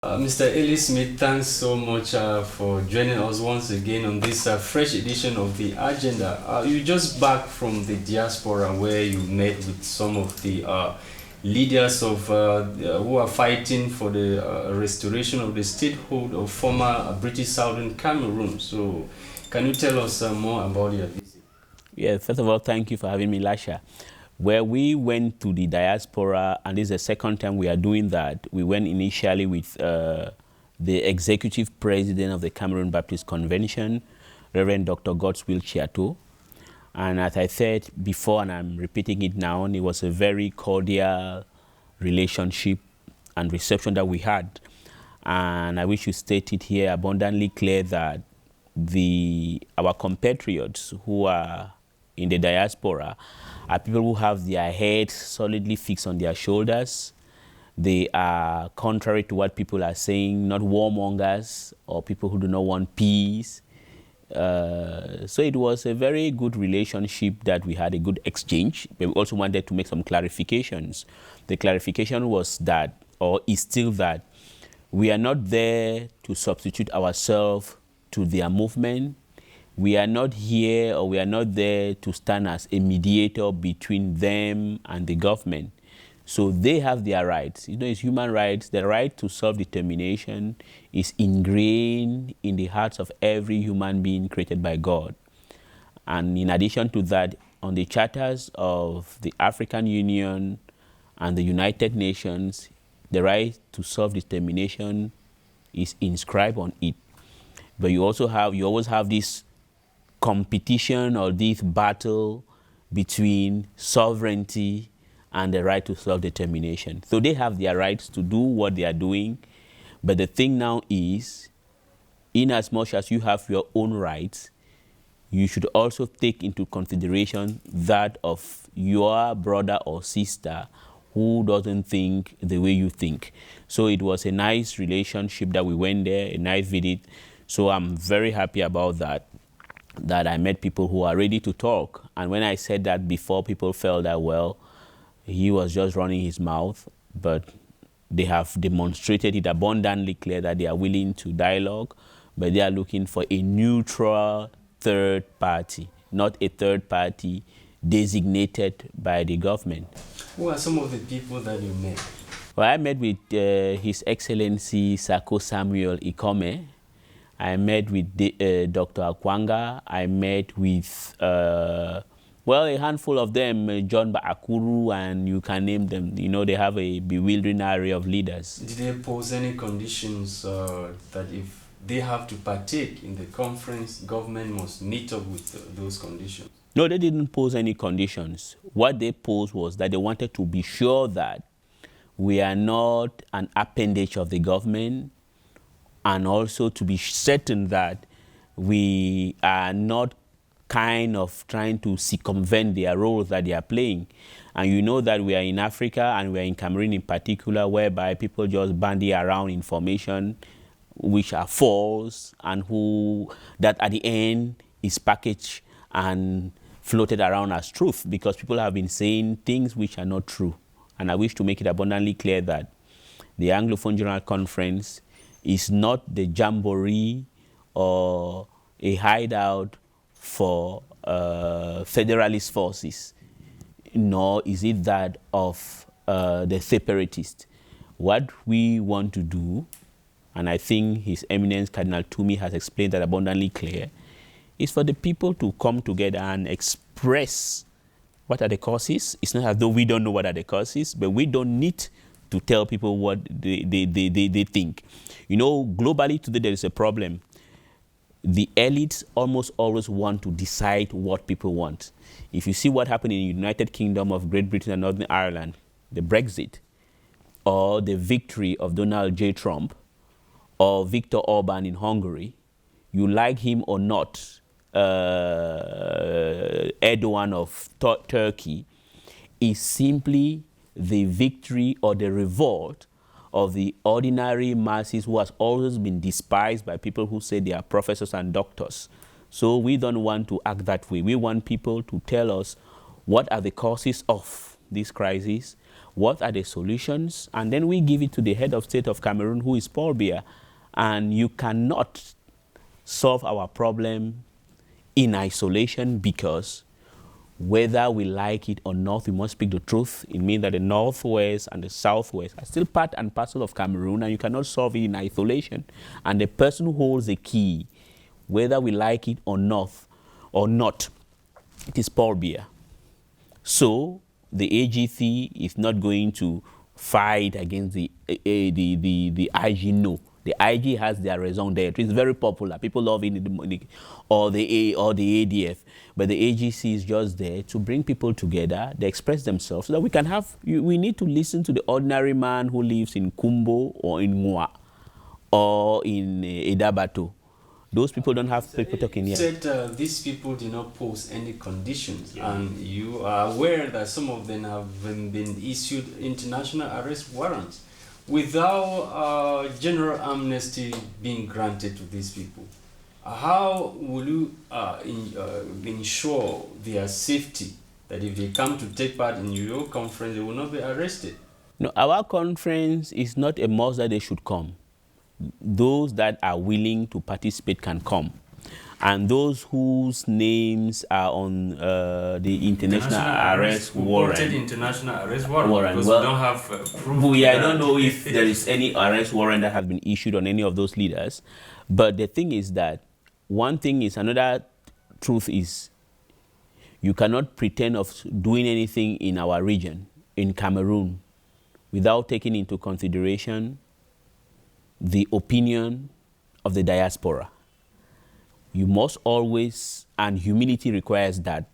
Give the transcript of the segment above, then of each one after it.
Mr. Eli Smith, thanks so much for joining us once again on this fresh edition of the agenda. You just back from the diaspora where you met with some of the leaders of who are fighting for the restoration of the statehood of former British Southern Cameroon. So, can you tell us more about your visit? Yeah, first of all, thank you for having me, Lasha. Where we went to the diaspora, and this is the second time we are doing that. We went initially with the executive president of the Cameroon Baptist Convention, Reverend Dr. Godswill Chiato. And as I said before, and I'm repeating it now, it was a very cordial relationship and reception that we had. And I wish to state it here abundantly clear that our compatriots who are in the diaspora are people who have their heads solidly fixed on their shoulders. They are, contrary to what people are saying, not warmongers or people who do not want peace. So it was a very good relationship that we had, a good exchange. But we also wanted to make some clarifications. The clarification was that, or is still that, we are not there to substitute ourselves to their movement. We are not here, or we are not there to stand as a mediator between them and the government. So they have their rights. You know, it's human rights. The right to self-determination is ingrained in the hearts of every human being created by God. And in addition to that, on the charters of the African Union and the United Nations, the right to self-determination is inscribed on it. But you always have this competition or this battle between sovereignty and the right to self-determination. So they have their rights to do what they are doing. But the thing now is, in as much as you have your own rights, you should also take into consideration that of your brother or sister who doesn't think the way you think. So it was a nice relationship that we went there, a nice visit. So I'm very happy about that I met people who are ready to talk. And when I said that before, people felt that, well, he was just running his mouth, but they have demonstrated it abundantly clear that they are willing to dialogue, but they are looking for a neutral third party, not a third party designated by the government. Who are some of the people that you met? Well, I met with His Excellency Sako Samuel Ikome. I met with Dr. Akwanga. I met with, well, a handful of them, John Baakuru, and you can name them. You know, they have a bewildering array of leaders. Did they pose any conditions that if they have to partake in the conference, government must meet up with those conditions? No, they didn't pose any conditions. What they posed was that they wanted to be sure that we are not an appendage of the government, and also to be certain that we are not kind of trying to circumvent their roles that they are playing. And you know that we are in Africa, and we are in Cameroon in particular, whereby people just bandy around information which are false, and that at the end is packaged and floated around as truth, because people have been saying things which are not true. And I wish to make it abundantly clear that the Anglophone General Conference is not the jamboree or a hideout for federalist forces, nor is it that of the separatists. What we want to do, and I think His Eminence Cardinal Tumi has explained that abundantly clear, is for the people to come together and express what are the causes. It's not as though we don't know what are the causes, but we don't need to tell people what they think. You know, globally today there is a problem. The elites almost always want to decide what people want. If you see what happened in the United Kingdom of Great Britain and Northern Ireland, the Brexit, or the victory of Donald J. Trump, or Viktor Orban in Hungary, you like him or not, Erdogan of Turkey, is simply the victory or the revolt of the ordinary masses who has always been despised by people who say they are professors and doctors. So we don't want to act that way. We want people to tell us what are the causes of this crisis, What are the solutions? And then we give it to the head of state of Cameroon, who is Paul Biya. And you cannot solve our problem in isolation, because whether we like it or not, we must speak the truth. It means that the Northwest and the Southwest are still part and parcel of Cameroon, and you cannot solve it in isolation. And the person who holds the key, whether we like it or not, it is Paul Biya. So the AGC is not going to fight against the IG, no. The IG has their raison d'etre. It's very popular. People love it, or the ADF. But the AGC is just there to bring people together. They express themselves so that we can have, we need to listen to the ordinary man who lives in Kumbo or in Mwa or in Edabato. Those people don't have people talking here. You said these people did not pose any conditions, and you are aware that some of them have been issued international arrest warrants without general amnesty being granted to these people. How will you ensure their safety, that if they come to take part in your conference, they will not be arrested? No, our conference is not a must that they should come. Those that are willing to participate can come. And those whose names are on the international arrest warrant. International arrest warrant. Because Well, we don't have proof. I don't know if there is any arrest warrant that has been issued on any of those leaders. But the thing is that one thing is, another truth is, you cannot pretend of doing anything in our region, in Cameroon, without taking into consideration the opinion of the diaspora. You must always, and humility requires that,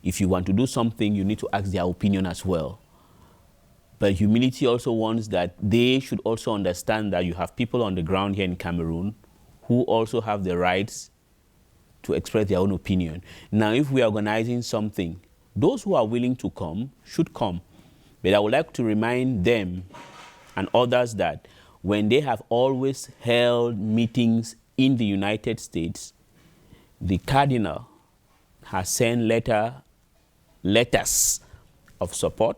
if you want to do something, you need to ask their opinion as well. But humility also wants that they should also understand that you have people on the ground here in Cameroon who also have the rights to express their own opinion. Now, if we are organizing something, those who are willing to come should come. But I would like to remind them and others that when they have always held meetings in the United States, the Cardinal has sent letters of support.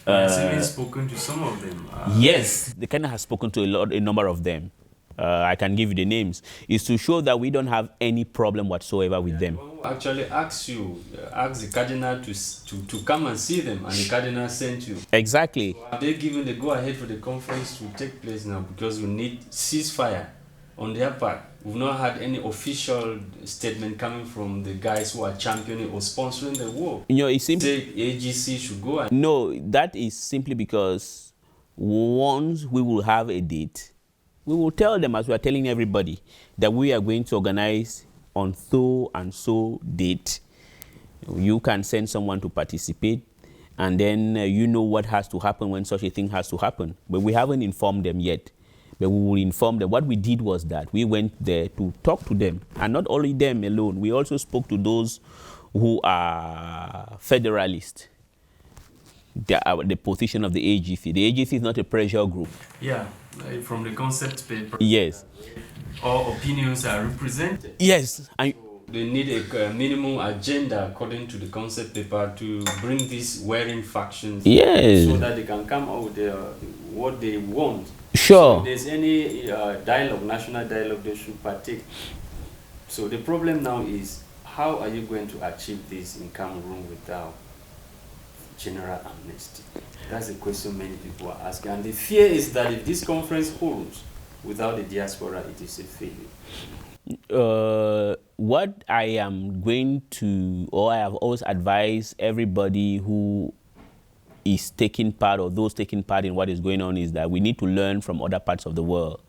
Has even spoken to some of them. Yes, the Cardinal has spoken to a number of them. I can give you the names. Is to show that we don't have any problem whatsoever with them. Actually ask the Cardinal to come and see them, and the Cardinal sent you. Exactly. So are they giving the go-ahead for the conference to take place now? Because we need ceasefire on their part. We've not had any official statement coming from the guys who are championing or sponsoring the war. You know, it seems AGC should go. No, that is simply because once we will have a date, we will tell them, as we are telling everybody, that we are going to organize on so and so date. You can send someone to participate, and then you know what has to happen when such a thing has to happen. But we haven't informed them yet. But we will inform them. What we did was that we went there to talk to them, and not only them alone. We also spoke to those who are federalists. The position of the AGC. The AGC is not a pressure group. Yeah, like from the concept paper. Yes. All opinions are represented. Yes. So they need a minimum agenda according to the concept paper to bring these warring factions. Yes. So that they can come out with what they want. Sure. So if there's any dialogue, national dialogue, they should partake. So the problem now is, how are you going to achieve this in Cameroon without general amnesty? That's the question many people are asking. And the fear is that if this conference holds without the diaspora, it is a failure. What I am going to, or I have always advised everybody who is taking part, or those taking part in what is going on, is that we need to learn from other parts of the world.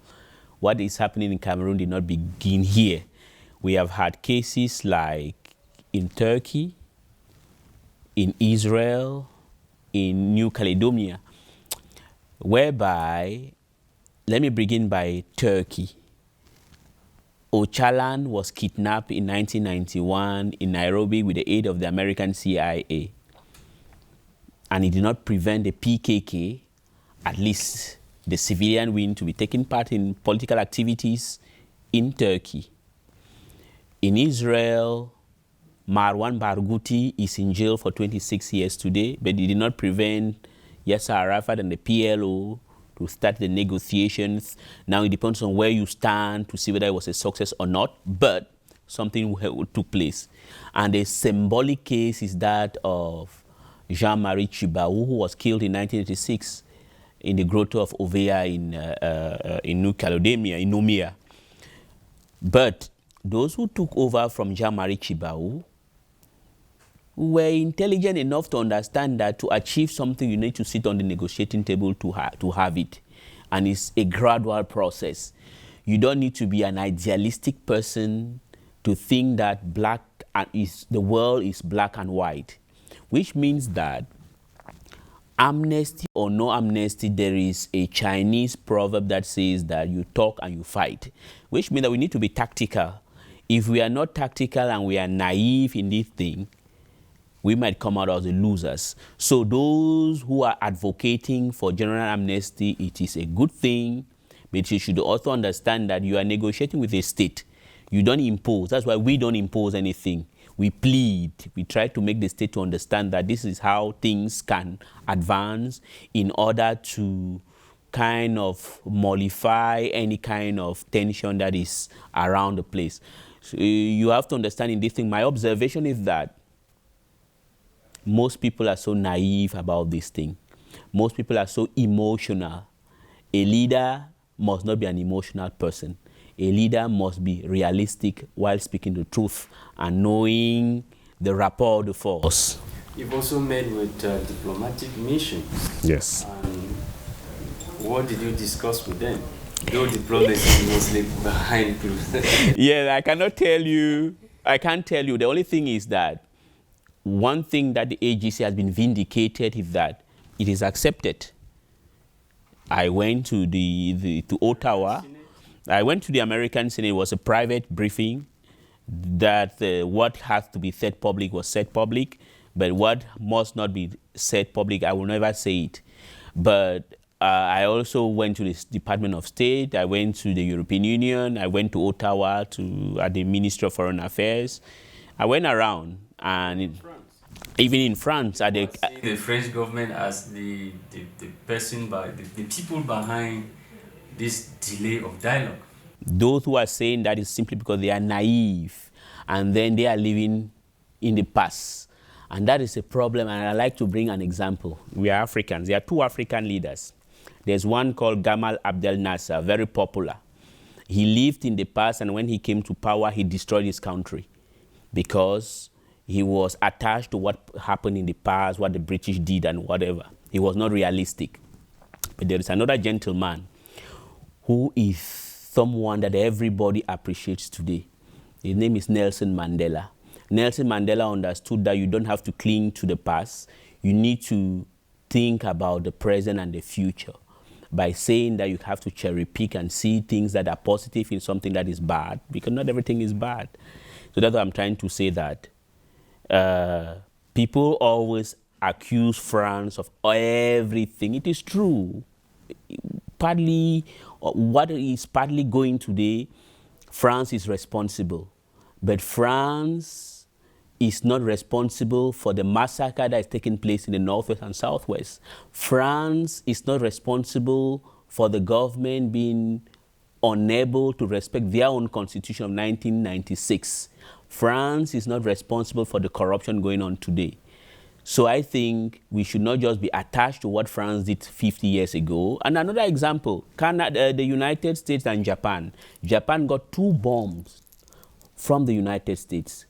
What is happening in Cameroon did not begin here. We have had cases like in Turkey, in Israel, in New Caledonia, whereby, let me begin by Turkey. Ocalan was kidnapped in 1991 in Nairobi with the aid of the American CIA. And it did not prevent the PKK, at least the civilian wing, to be taking part in political activities in Turkey. In Israel, Marwan Barghouti is in jail for 26 years today, but it did not prevent Yasser Arafat and the PLO to start the negotiations. Now it depends on where you stand to see whether it was a success or not, but something took place. And the symbolic case is that of Jean-Marie Tjibaou, who was killed in 1986 in the grotto of Ovea in New Caledonia, in Nomia. But those who took over from Jean-Marie Tjibaou were intelligent enough to understand that to achieve something, you need to sit on the negotiating table to have it. And it's a gradual process. You don't need to be an idealistic person to think that the world is black and white, which means that amnesty or no amnesty, there is a Chinese proverb that says that you talk and you fight, which means that we need to be tactical. If we are not tactical and we are naive in this thing, we might come out as the losers. So those who are advocating for general amnesty, it is a good thing, but you should also understand that you are negotiating with a state. You don't impose. That's why we don't impose anything. We plead. We try to make the state to understand that this is how things can advance in order to kind of mollify any kind of tension that is around the place. So you have to understand in this thing, my observation is that most people are so naive about this thing. Most people are so emotional. A leader must not be an emotional person. A leader must be realistic while speaking the truth and knowing the rapport de force. You've also met with diplomatic missions. Yes. What did you discuss with them? Though diplomacy is mostly behind closed. Yeah, I cannot tell you. I can't tell you. The only thing is that one thing that the AGC has been vindicated is that it is accepted. I went to to Ottawa. I went to the American Senate. It was a private briefing that what has to be said public was said public, but what must not be said public, I will never say it. But I also went to the Department of State. I went to the European Union. I went to Ottawa at the Ministry of Foreign Affairs. I went around, and even in France, the French government as the person the people behind this delay of dialogue. Those who are saying that is simply because they are naive and then they are living in the past. And that is a problem, and I like to bring an example. We are Africans. There are two African leaders. There's one called Gamal Abdel Nasser, very popular. He lived in the past, and when he came to power, he destroyed his country because he was attached to what happened in the past, what the British did and whatever. He was not realistic. But there is another gentleman who is someone that everybody appreciates today. His name is Nelson Mandela. Nelson Mandela understood that you don't have to cling to the past. You need to think about the present and the future by saying that you have to cherry pick and see things that are positive in something that is bad, because not everything is bad. So that's why I'm trying to say that people always accuse France of everything. It is true. Partly, what is partly going today, France is responsible. But France is not responsible for the massacre that is taking place in the Northwest and Southwest. France is not responsible for the government being unable to respect their own constitution of 1996. France is not responsible for the corruption going on today. So I think we should not just be attached to what France did 50 years ago. And another example, Canada, the United States and Japan. Japan got 2 bombs from the United States,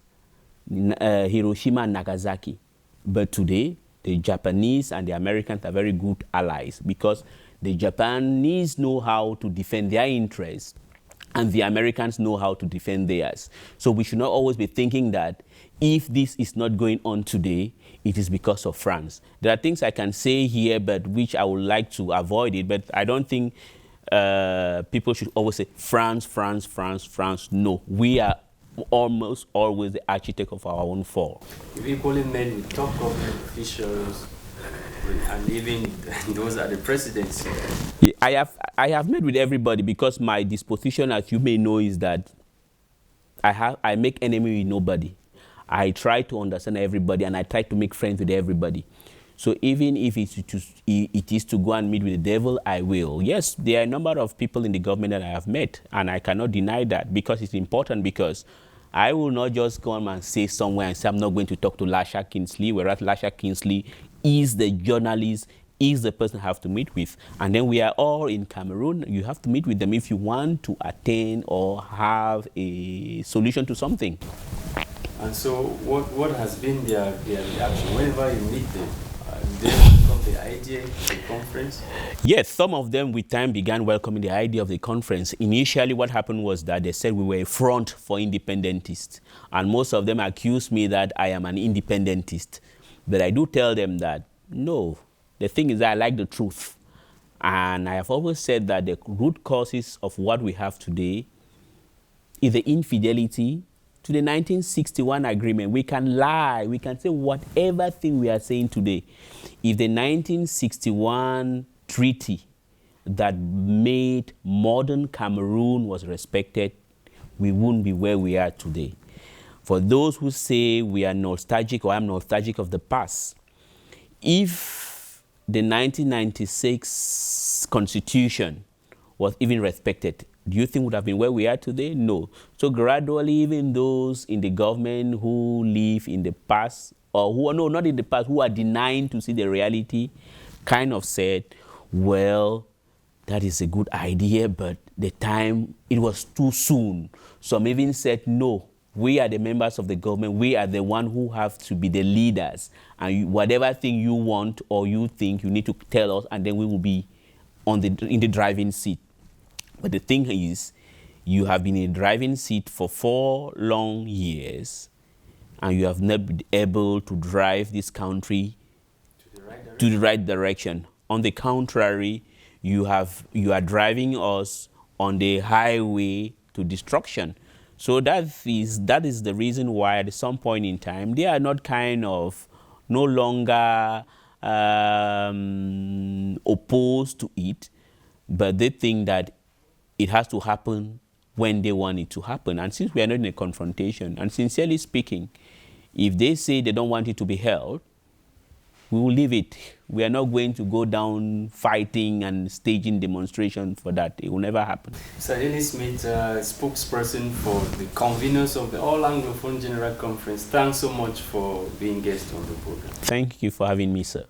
Hiroshima and Nagasaki. But today, the Japanese and the Americans are very good allies because the Japanese know how to defend their interests and the Americans know how to defend theirs. So we should not always be thinking that if this is not going on today, it is because of France. There are things I can say here, but which I would like to avoid it, but I don't think people should always say France, France, France, France. No, we are almost always the architect of our own fall. You equally met with top government officials and even those are the presidents. Yeah, I have met with everybody because my disposition, as you may know, is that I make enemy with nobody. I try to understand everybody and I try to make friends with everybody. So even if it is to go and meet with the devil, I will. Yes, there are a number of people in the government that I have met, and I cannot deny that, because it's important, because I will not just come and say somewhere and say I'm not going to talk to Lasha Kingsley, whereas Lasha Kingsley is the journalist, is the person I have to meet with. And then we are all in Cameroon. You have to meet with them if you want to attain or have a solution to something. And so what has been their reaction whenever you meet them? They welcome the idea of the conference? Yes, some of them with time began welcoming the idea of the conference. Initially, what happened was that they said we were a front for independentists. And most of them accused me that I am an independentist. But I do tell them that, no, the thing is that I like the truth. And I have always said that the root causes of what we have today is the infidelity to the 1961 agreement. We can lie, we can say whatever thing we are saying today. If the 1961 treaty that made modern Cameroon was respected, we wouldn't be where we are today. For those who say we are nostalgic, or I'm nostalgic of the past, if the 1996 constitution was even respected, do you think would have been where we are today? No. So gradually, even those in the government who live in the past, or who are, no, not in the past, who are denying to see the reality, kind of said, well, that is a good idea, but the time, it was too soon. Some even said, no, we are the members of the government, we are the one who have to be the leaders, and whatever thing you want or you think, you need to tell us, and then we will be in the driving seat. But the thing is, you have been in a driving seat for 4 long years, and you have not been able to drive this country to the right direction. On the contrary, you are driving us on the highway to destruction. So that is the reason why at some point in time, they are not kind of no longer opposed to it, but they think that it has to happen when they want it to happen. And since we are not in a confrontation, and sincerely speaking, if they say they don't want it to be held, we will leave it. We are not going to go down fighting and staging demonstration for that. It will never happen. Sir Dennis Smith, spokesperson for the conveners of the All Anglophone General Conference, thanks so much for being guest on the program. Thank you for having me, sir.